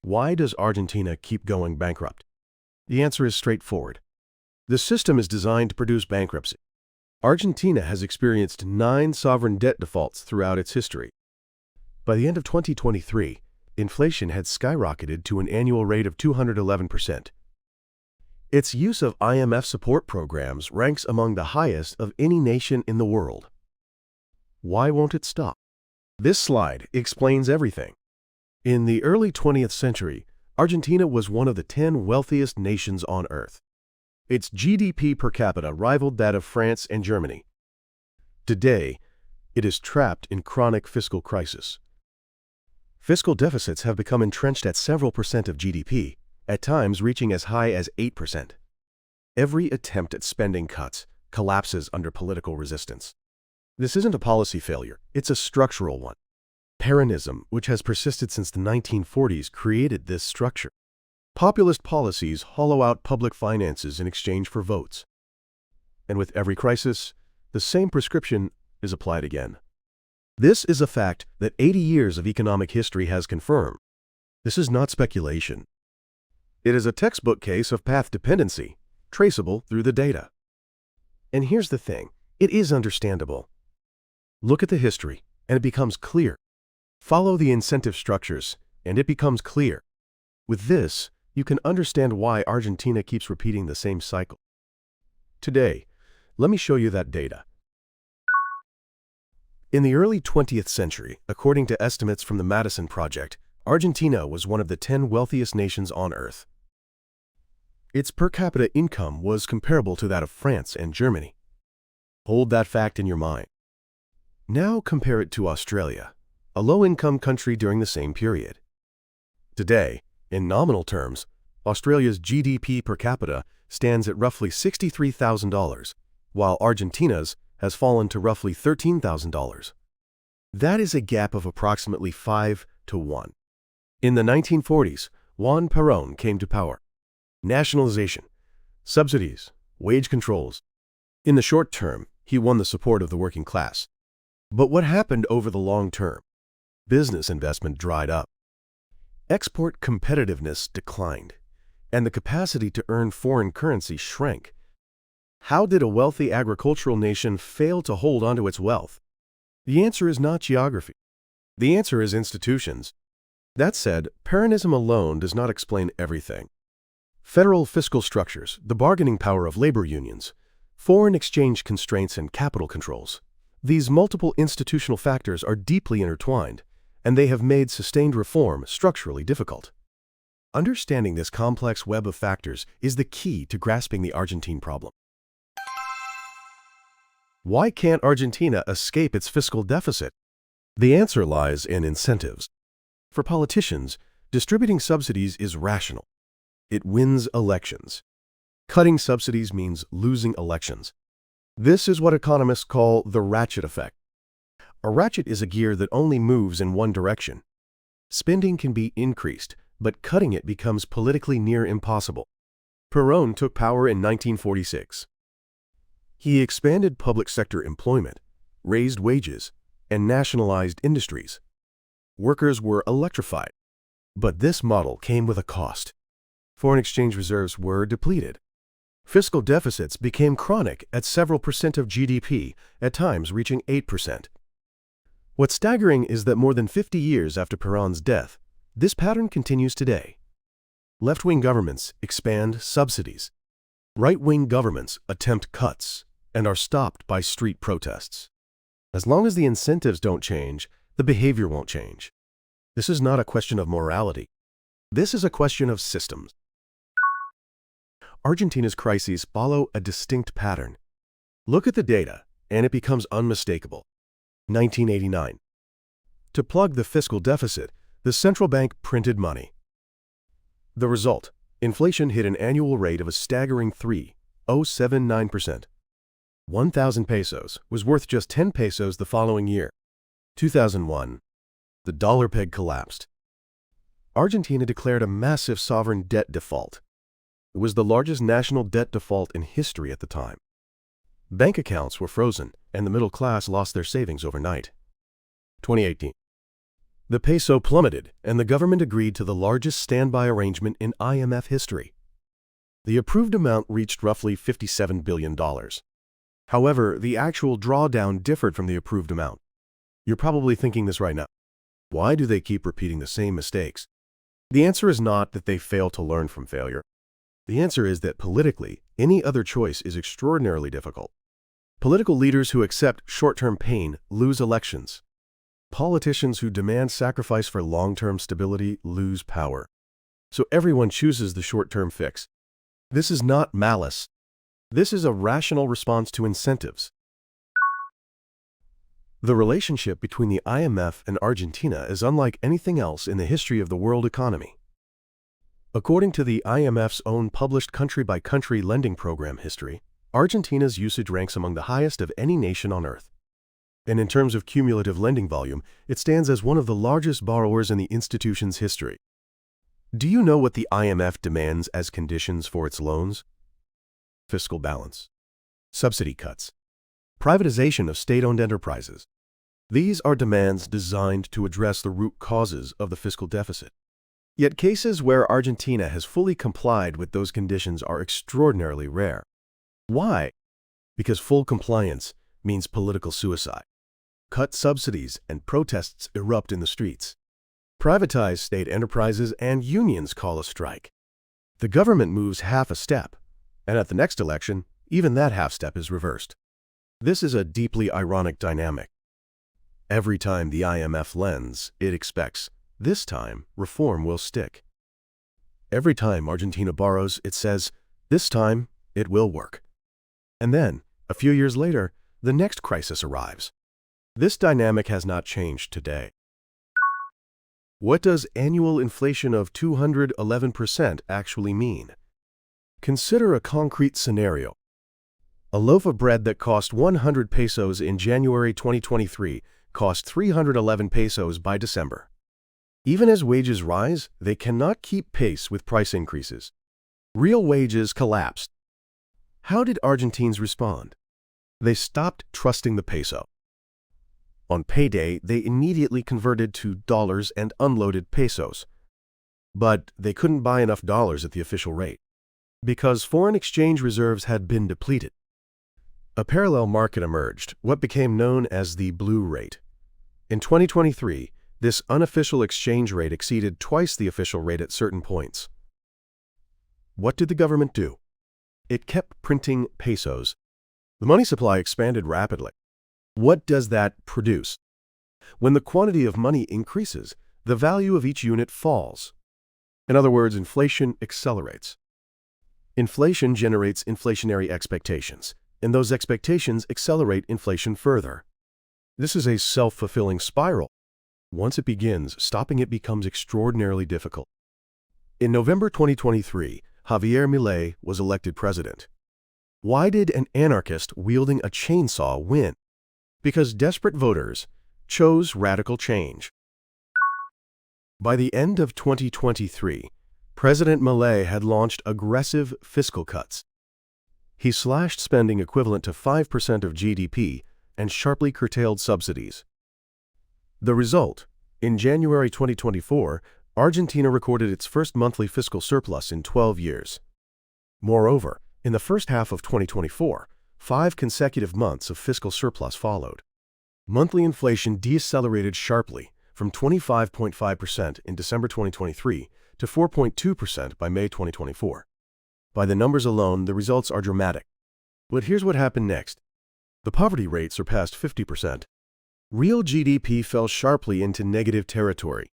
Why does Argentina keep going bankrupt? The answer is straightforward. The system is designed to produce bankruptcy. Argentina has experienced 9 sovereign debt defaults throughout its history. By the end of 2023, inflation had skyrocketed to an annual rate of 211%. Its use of IMF support programs ranks among the highest of any nation in the world. Why won't it stop? This slide explains everything. In the early 20th century, Argentina was one of the 10 wealthiest nations on Earth. Its GDP per capita rivaled that of France and Germany. Today, it is trapped in chronic fiscal crisis. Fiscal deficits have become entrenched at several percent of GDP, at times reaching as high as 8%. Every attempt at spending cuts collapses under political resistance. This isn't a policy failure, it's a structural one. Peronism, which has persisted since the 1940s, created this structure. Populist policies hollow out public finances in exchange for votes. And with every crisis, the same prescription is applied again. This is a fact that 80 years of economic history has confirmed. This is not speculation. It is a textbook case of path dependency, traceable through the data. And here's the thing, it is understandable. Look at the history, and it becomes clear. Follow the incentive structures, and it becomes clear. With this, you can understand why Argentina keeps repeating the same cycle. Today, let me show you that data. In the early 20th century, according to estimates from the Madison Project, Argentina was one of the 10 wealthiest nations on Earth. Its per capita income was comparable to that of France and Germany. Hold that fact in your mind. Now compare it to Australia, a low-income country during the same period. Today, in nominal terms, Australia's GDP per capita stands at roughly $63,000, while Argentina's has fallen to roughly $13,000. That is a gap of approximately 5 to 1. In the 1940s, Juan Perón came to power. Nationalization, subsidies, wage controls. In the short term, he won the support of the working class. But what happened over the long term? Business investment dried up. Export competitiveness declined, and the capacity to earn foreign currency shrank. How did a wealthy agricultural nation fail to hold onto its wealth? The answer is not geography. The answer is institutions. That said, Peronism alone does not explain everything. Federal fiscal structures, the bargaining power of labor unions, foreign exchange constraints and capital controls. These multiple institutional factors are deeply intertwined, and they have made sustained reform structurally difficult. Understanding this complex web of factors is the key to grasping the Argentine problem. Why can't Argentina escape its fiscal deficit? The answer lies in incentives. For politicians, distributing subsidies is rational. It wins elections. Cutting subsidies means losing elections. This is what economists call the ratchet effect. A ratchet is a gear that only moves in one direction. Spending can be increased, but cutting it becomes politically near impossible. Perón took power in 1946. He expanded public sector employment, raised wages, and nationalized industries. Workers were electrified. But this model came with a cost. Foreign exchange reserves were depleted. Fiscal deficits became chronic at several percent of GDP, at times reaching 8%. What's staggering is that more than 50 years after Perón's death, this pattern continues today. Left-wing governments expand subsidies. Right-wing governments attempt cuts and are stopped by street protests. As long as the incentives don't change, the behavior won't change. This is not a question of morality. This is a question of systems. Argentina's crises follow a distinct pattern. Look at the data, and it becomes unmistakable. 1989. To plug the fiscal deficit, the central bank printed money. The result, inflation hit an annual rate of a staggering 3.079%. 1,000 pesos was worth just 10 pesos the following year. 2001. The dollar peg collapsed. Argentina declared a massive sovereign debt default. It was the largest national debt default in history at the time. Bank accounts were frozen, and the middle class lost their savings overnight. 2018. The peso plummeted, and the government agreed to the largest standby arrangement in IMF history. The approved amount reached roughly $57 billion. However, the actual drawdown differed from the approved amount. You're probably thinking this right now. Why do they keep repeating the same mistakes? The answer is not that they fail to learn from failure. The answer is that politically, any other choice is extraordinarily difficult. Political leaders who accept short-term pain lose elections. Politicians who demand sacrifice for long-term stability lose power. So everyone chooses the short-term fix. This is not malice. This is a rational response to incentives. The relationship between the IMF and Argentina is unlike anything else in the history of the world economy. According to the IMF's own published country-by-country lending program history, Argentina's usage ranks among the highest of any nation on Earth. And in terms of cumulative lending volume, it stands as one of the largest borrowers in the institution's history. Do you know what the IMF demands as conditions for its loans? Fiscal balance, subsidy cuts, privatization of state-owned enterprises. These are demands designed to address the root causes of the fiscal deficit. Yet cases where Argentina has fully complied with those conditions are extraordinarily rare. Why? Because full compliance means political suicide. Cut subsidies and protests erupt in the streets. Privatize state enterprises and unions call a strike. The government moves half a step, and at the next election, even that half step is reversed. This is a deeply ironic dynamic. Every time the IMF lends, it expects, this time, reform will stick. Every time Argentina borrows, it says, this time, it will work. And then, a few years later, the next crisis arrives. This dynamic has not changed today. What does annual inflation of 211% actually mean? Consider a concrete scenario. A loaf of bread that cost 100 pesos in January 2023 cost 311 pesos by December. Even as wages rise, they cannot keep pace with price increases. Real wages collapsed. How did Argentines respond? They stopped trusting the peso. On payday, they immediately converted to dollars and unloaded pesos. But they couldn't buy enough dollars at the official rate, because foreign exchange reserves had been depleted. A parallel market emerged, what became known as the blue rate. In 2023, this unofficial exchange rate exceeded twice the official rate at certain points. What did the government do? It kept printing pesos. The money supply expanded rapidly. What does that produce? When the quantity of money increases, the value of each unit falls. In other words, inflation accelerates. Inflation generates inflationary expectations, and those expectations accelerate inflation further. This is a self-fulfilling spiral. Once it begins, stopping it becomes extraordinarily difficult. In November 2023, Javier Milei was elected president. Why did an anarchist wielding a chainsaw win? Because desperate voters chose radical change. By the end of 2023, President Milei had launched aggressive fiscal cuts. He slashed spending equivalent to 5% of GDP and sharply curtailed subsidies. The result, in January 2024, Argentina recorded its first monthly fiscal surplus in 12 years. Moreover, in the first half of 2024, 5 consecutive months of fiscal surplus followed. Monthly inflation decelerated sharply from 25.5% in December 2023 to 4.2% by May 2024. By the numbers alone, the results are dramatic. But here's what happened next. The poverty rate surpassed 50%. Real GDP fell sharply into negative territory.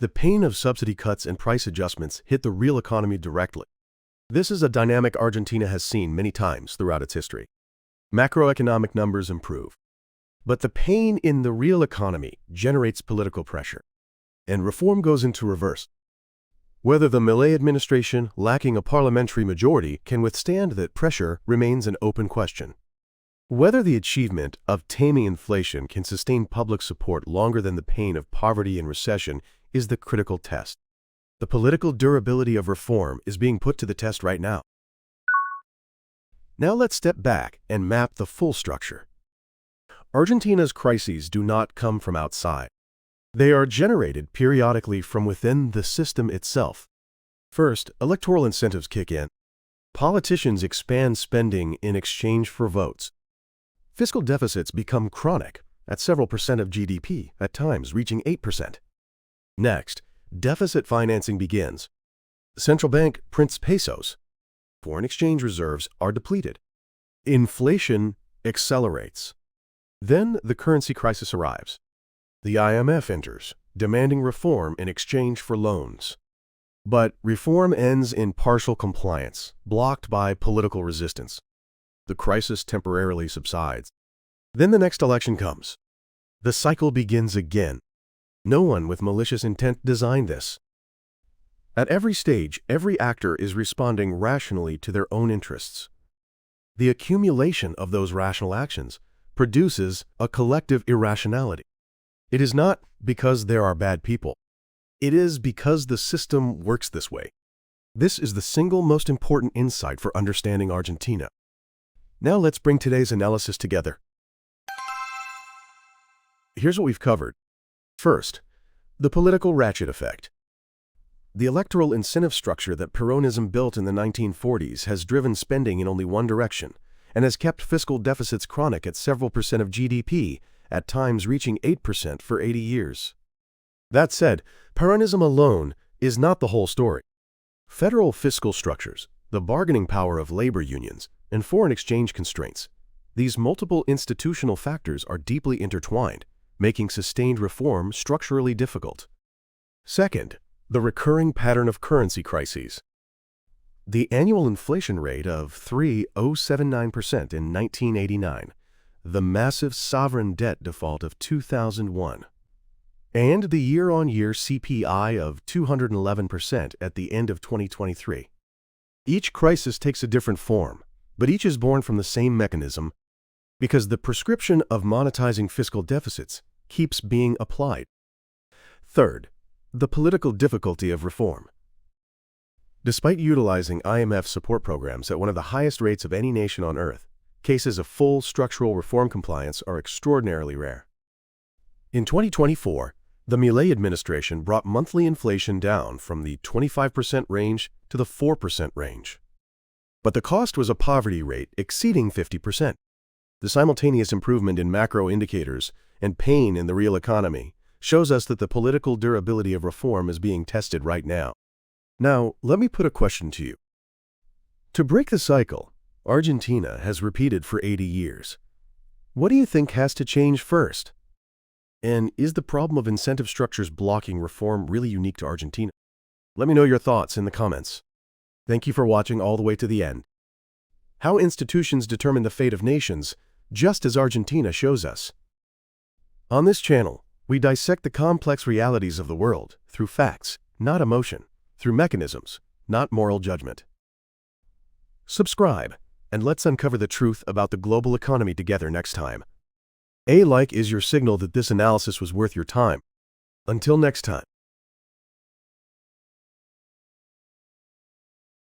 The pain of subsidy cuts and price adjustments hit the real economy directly. This is a dynamic Argentina has seen many times throughout its history. Macroeconomic numbers improve. But the pain in the real economy generates political pressure, and reform goes into reverse. Whether the Milei administration, lacking a parliamentary majority, can withstand that pressure remains an open question. Whether the achievement of taming inflation can sustain public support longer than the pain of poverty and recession is the critical test. The political durability of reform is being put to the test right now. Now let's step back and map the full structure. Argentina's crises do not come from outside. They are generated periodically from within the system itself. First, electoral incentives kick in. Politicians expand spending in exchange for votes. Fiscal deficits become chronic, at several percent of GDP, at times reaching 8%. Next, deficit financing begins. The central bank prints pesos. Foreign exchange reserves are depleted. Inflation accelerates. Then the currency crisis arrives. The IMF enters, demanding reform in exchange for loans. But reform ends in partial compliance, blocked by political resistance. The crisis temporarily subsides. Then the next election comes. The cycle begins again. No one with malicious intent designed this. At every stage, every actor is responding rationally to their own interests. The accumulation of those rational actions produces a collective irrationality. It is not because there are bad people. It is because the system works this way. This is the single most important insight for understanding Argentina. Now let's bring today's analysis together. Here's what we've covered. First, the political ratchet effect. The electoral incentive structure that Peronism built in the 1940s has driven spending in only one direction and has kept fiscal deficits chronic at several percent of GDP, at times reaching 8% for 80 years. That said, Peronism alone is not the whole story. Federal fiscal structures, the bargaining power of labor unions, and foreign exchange constraints, these multiple institutional factors are deeply intertwined, making sustained reform structurally difficult. Second, the recurring pattern of currency crises. The annual inflation rate of 3.079% in 1989, the massive sovereign debt default of 2001, and the year-on-year CPI of 211% at the end of 2023. Each crisis takes a different form, but each is born from the same mechanism because the prescription of monetizing fiscal deficits keeps being applied. Third, the political difficulty of reform. Despite utilizing IMF support programs at one of the highest rates of any nation on earth, cases of full structural reform compliance are extraordinarily rare. In 2024, the Milei administration brought monthly inflation down from the 25% range to the 4% range. But the cost was a poverty rate exceeding 50%. The simultaneous improvement in macro indicators and pain in the real economy shows us that the political durability of reform is being tested right now. Now, let me put a question to you. To break the cycle, Argentina has repeated for 80 years. What do you think has to change first? And is the problem of incentive structures blocking reform really unique to Argentina? Let me know your thoughts in the comments. Thank you for watching all the way to the end. How institutions determine the fate of nations, just as Argentina shows us. On this channel, we dissect the complex realities of the world through facts, not emotion, through mechanisms, not moral judgment. Subscribe, and let's uncover the truth about the global economy together next time. A like is your signal that this analysis was worth your time. Until next time.